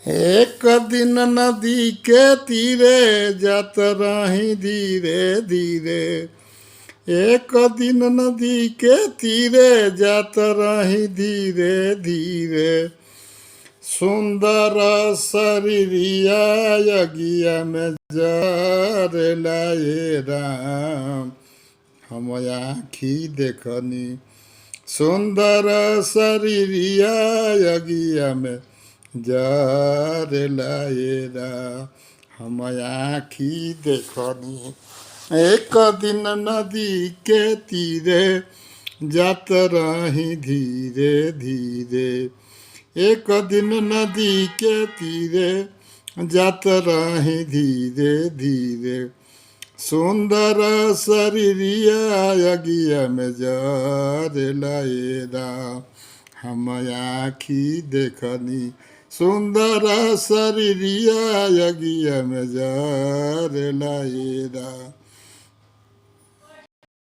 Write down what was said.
एक दिन नदी के तीरे जात रही धीरे धीरे। एक दिन नदी के तीरे जात रही धीरे धीरे। सुंदर शरीरिया यगिया में जर लाए राम, हम आखी देखनी। सुंदर शरीरिया यगिया में जर लाए राम, हम आखी देखनी। एक दिन नदी के तीरे जात रही धीरे धीरे। एक दिन नदी के तीरे जात रही धीरे धीरे। सुंदर शरीरिया यगिया में जर लाए राम, हम आखी देखनी। सुंदर शरीरिया यगिया में जर लाए राम।